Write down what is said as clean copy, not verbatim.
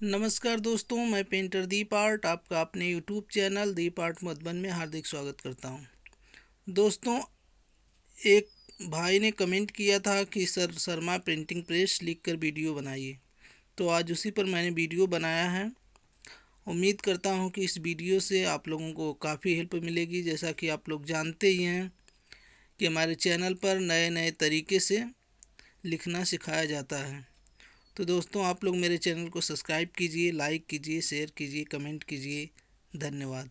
नमस्कार दोस्तों, मैं पेंटर दीप आर्ट आपका अपने यूट्यूब चैनल दीप आर्ट मधुबन में हार्दिक स्वागत करता हूं। दोस्तों, एक भाई ने कमेंट किया था कि सर शर्मा प्रिंटिंग प्रेस लिखकर वीडियो बनाइए, तो आज उसी पर मैंने वीडियो बनाया है। उम्मीद करता हूं कि इस वीडियो से आप लोगों को काफ़ी हेल्प मिलेगी। जैसा कि आप लोग जानते ही हैं कि हमारे चैनल पर नए नए तरीके से लिखना सिखाया जाता है। तो दोस्तों, आप लोग मेरे चैनल को सब्सक्राइब कीजिए, लाइक कीजिए, शेयर कीजिए, कमेंट कीजिए। धन्यवाद।